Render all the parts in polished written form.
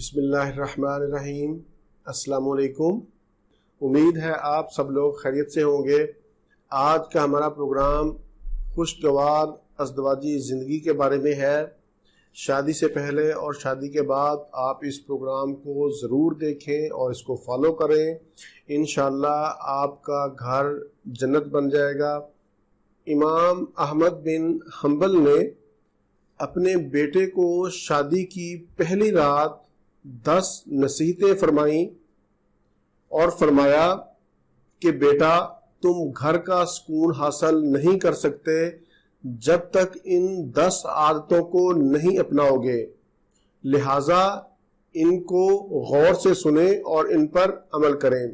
بسم اللہ الرحمن الرحیم۔ السلام علیکم۔ امید ہے آپ سب لوگ خیریت سے ہوں گے۔ آج کا ہمارا پروگرام خوشگوار ازدواجی زندگی کے بارے میں ہے۔ شادی سے پہلے اور شادی کے بعد آپ اس پروگرام کو ضرور دیکھیں اور اس کو فالو کریں۔ انشاءاللہ آپ کا گھر جنت بن جائے گا۔ امام احمد بن حنبل نے اپنے بیٹے کو شادی کی پہلی رات 10 نصیحتیں فرمائیں اور فرمایا کہ بیٹا تم گھر کا سکون حاصل نہیں کر سکتے جب تک ان 10 عادتوں کو نہیں اپناؤ گے، لہذا ان کو غور سے سنیں اور ان پر عمل کریں۔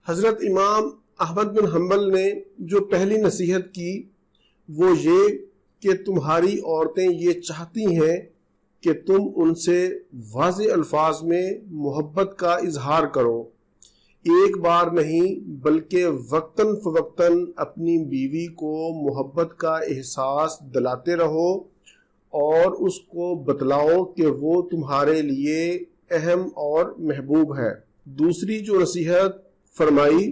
حضرت امام احمد بن حنبل نے جو پہلی نصیحت کی وہ یہ کہ تمہاری عورتیں یہ چاہتی ہیں کہ تم ان سے واضح الفاظ میں محبت کا اظہار کرو، ایک بار نہیں بلکہ وقتاً فوقتاً اپنی بیوی کو محبت کا احساس دلاتے رہو اور اس کو بتلاؤ کہ وہ تمہارے لیے اہم اور محبوب ہے۔ دوسری جو نصیحت فرمائی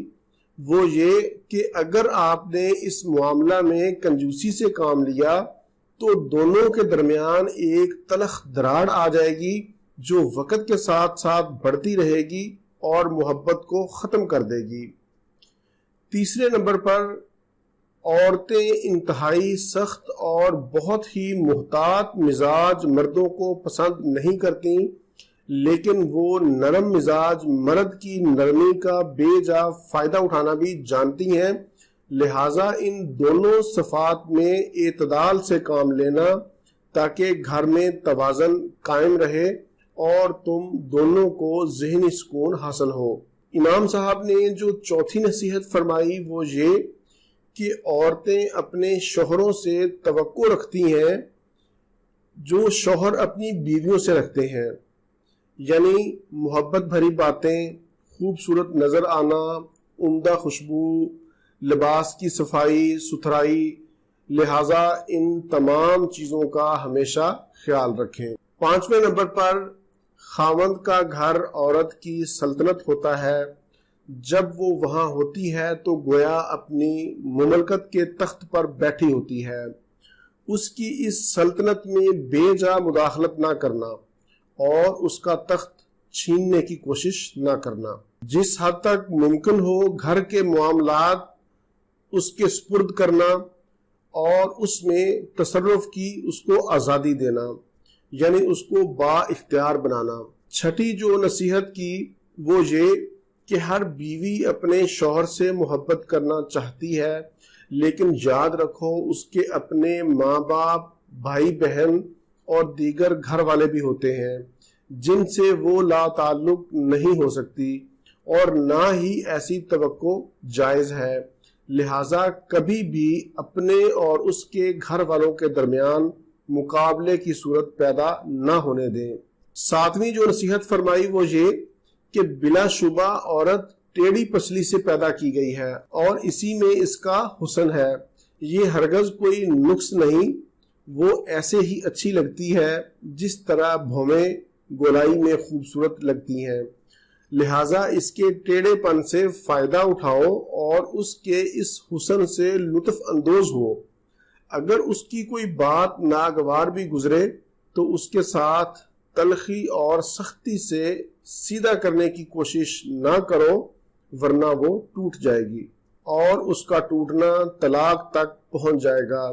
وہ یہ کہ اگر آپ نے اس معاملہ میں کنجوسی سے کام لیا تو دونوں کے درمیان ایک تلخ دراڑ آ جائے گی جو وقت کے ساتھ ساتھ بڑھتی رہے گی اور محبت کو ختم کر دے گی۔ تیسرے نمبر پر عورتیں انتہائی سخت اور بہت ہی محتاط مزاج مردوں کو پسند نہیں کرتی، لیکن وہ نرم مزاج مرد کی نرمی کا بے جا فائدہ اٹھانا بھی جانتی ہیں، لہٰذا ان دونوں صفات میں اعتدال سے کام لینا تاکہ گھر میں توازن قائم رہے اور تم دونوں کو ذہنی سکون حاصل ہو۔ امام صاحب نے جو چوتھی نصیحت فرمائی وہ یہ کہ عورتیں اپنے شوہروں سے توقع رکھتی ہیں جو شوہر اپنی بیویوں سے رکھتے ہیں، یعنی محبت بھری باتیں، خوبصورت نظر آنا، عمدہ خوشبو، لباس کی صفائی ستھرائی، لہٰذا ان تمام چیزوں کا ہمیشہ خیال رکھیں۔ 5ویں نمبر پر خاوند کا گھر عورت کی سلطنت ہوتا ہے۔ جب وہ وہاں ہوتی ہے تو گویا اپنی مملکت کے تخت پر بیٹھی ہوتی ہے۔ اس کی اس سلطنت میں بے جا مداخلت نہ کرنا اور اس کا تخت چھیننے کی کوشش نہ کرنا۔ جس حد تک ممکن ہو گھر کے معاملات اس کے سپرد کرنا اور اس میں تصرف کی اس کو آزادی دینا، یعنی اس کو با اختیار بنانا۔ چھٹی جو نصیحت کی وہ یہ کہ ہر بیوی اپنے شوہر سے محبت کرنا چاہتی ہے، لیکن یاد رکھو اس کے اپنے ماں باپ، بھائی بہن اور دیگر گھر والے بھی ہوتے ہیں جن سے وہ لا تعلق نہیں ہو سکتی اور نہ ہی ایسی توقع جائز ہے، لہٰذا کبھی بھی اپنے اور اس کے گھر والوں کے درمیان مقابلے کی صورت پیدا نہ ہونے دیں۔ 7ویں جو نصیحت فرمائی وہ یہ کہ بلا شبہ عورت ٹیڑھی پسلی سے پیدا کی گئی ہے اور اسی میں اس کا حسن ہے، یہ ہرگز کوئی نقص نہیں، وہ ایسے ہی اچھی لگتی ہے جس طرح بھومیں گولائی میں خوبصورت لگتی ہیں، لہٰذا اس کے ٹیڑھے پن سے فائدہ اٹھاؤ اور اس کے اس حسن سے لطف اندوز ہو۔ اگر اس کی کوئی بات ناگوار بھی گزرے تو اس کے ساتھ تلخی اور سختی سے سیدھا کرنے کی کوشش نہ کرو ورنہ وہ ٹوٹ جائے گی اور اس کا ٹوٹنا طلاق تک پہنچ جائے گا،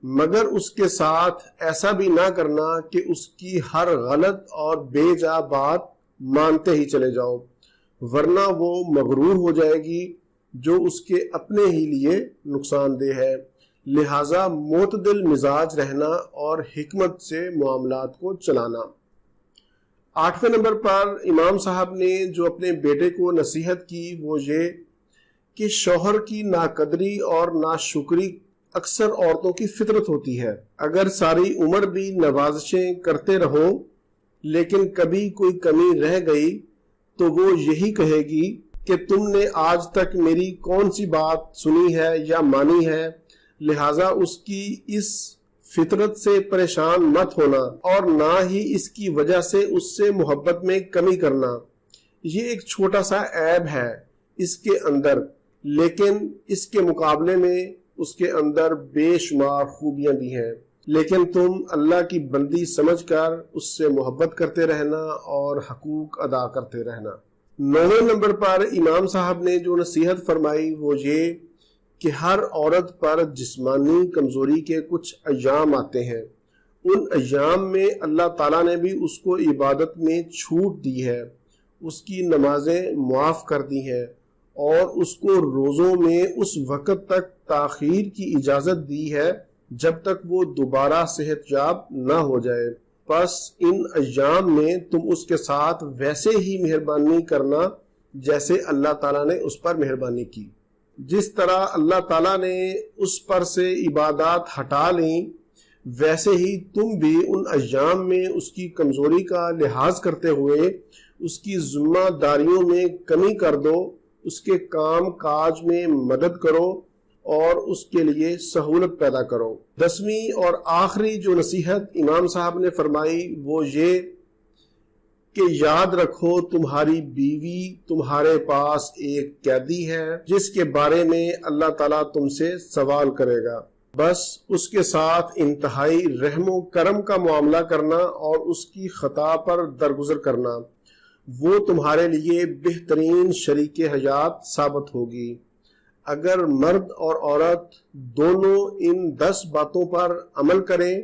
مگر اس کے ساتھ ایسا بھی نہ کرنا کہ اس کی ہر غلط اور بے جا بات مانتے ہی چلے جاؤ، ورنہ وہ مغرور ہو جائے گی جو اس کے اپنے ہی لیے نقصان دہ ہے، لہٰذا معتدل مزاج رہنا اور حکمت سے معاملات کو چلانا۔ 8ویں نمبر پر امام صاحب نے جو اپنے بیٹے کو نصیحت کی وہ یہ کہ شوہر کی ناقدری اور ناشکری اکثر عورتوں کی فطرت ہوتی ہے۔ اگر ساری عمر بھی نوازشیں کرتے رہو لیکن کبھی کوئی کمی رہ گئی تو وہ یہی کہے گی کہ تم نے آج تک میری کون سی بات سنی ہے یا مانی ہے، لہٰذا اس کی اس فطرت سے پریشان مت ہونا اور نہ ہی اس کی وجہ سے اس سے محبت میں کمی کرنا۔ یہ ایک چھوٹا سا عیب ہے اس کے اندر، لیکن اس کے مقابلے میں اس کے اندر بے شمار خوبیاں بھی ہیں۔ لیکن تم اللہ کی بندی سمجھ کر اس سے محبت کرتے رہنا اور حقوق ادا کرتے رہنا۔ 9ویں نمبر پر امام صاحب نے جو نصیحت فرمائی وہ یہ کہ ہر عورت پر جسمانی کمزوری کے کچھ ایام آتے ہیں، ان ایام میں اللہ تعالیٰ نے بھی اس کو عبادت میں چھوٹ دی ہے، اس کی نمازیں معاف کر دی ہیں اور اس کو روزوں میں اس وقت تک تاخیر کی اجازت دی ہے جب تک وہ دوبارہ صحت یاب نہ ہو جائے۔ پس ان ایام میں تم اس کے ساتھ ویسے ہی مہربانی کرنا جیسے اللہ تعالیٰ نے اس پر مہربانی کی۔ جس طرح اللہ تعالیٰ نے اس پر سے عبادات ہٹا لیں، ویسے ہی تم بھی ان ایام میں اس کی کمزوری کا لحاظ کرتے ہوئے اس کی ذمہ داریوں میں کمی کر دو، اس کے کام کاج میں مدد کرو اور اس کے لیے سہولت پیدا کرو۔ 10ویں اور آخری جو نصیحت امام صاحب نے فرمائی وہ یہ کہ یاد رکھو تمہاری بیوی تمہارے پاس ایک قیدی ہے جس کے بارے میں اللہ تعالیٰ تم سے سوال کرے گا۔ بس اس کے ساتھ انتہائی رحم و کرم کا معاملہ کرنا اور اس کی خطا پر درگزر کرنا، وہ تمہارے لیے بہترین شریک حیات ثابت ہوگی۔ اگر مرد اور عورت دونوں ان 10 باتوں پر عمل کریں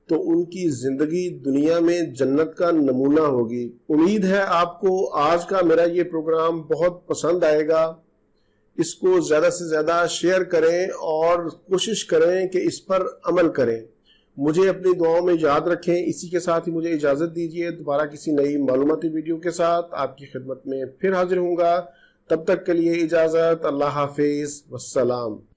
تو ان کی زندگی دنیا میں جنت کا نمونہ ہوگی۔ امید ہے آپ کو آج کا میرا یہ پروگرام بہت پسند آئے گا۔ اس کو زیادہ سے زیادہ شیئر کریں اور کوشش کریں کہ اس پر عمل کریں۔ مجھے اپنی دعاؤں میں یاد رکھیں۔ اسی کے ساتھ ہی مجھے اجازت دیجیے، دوبارہ کسی نئی معلوماتی ویڈیو کے ساتھ آپ کی خدمت میں پھر حاضر ہوں گا۔ تب تک کے لیے اجازت، اللہ حافظ، والسلام۔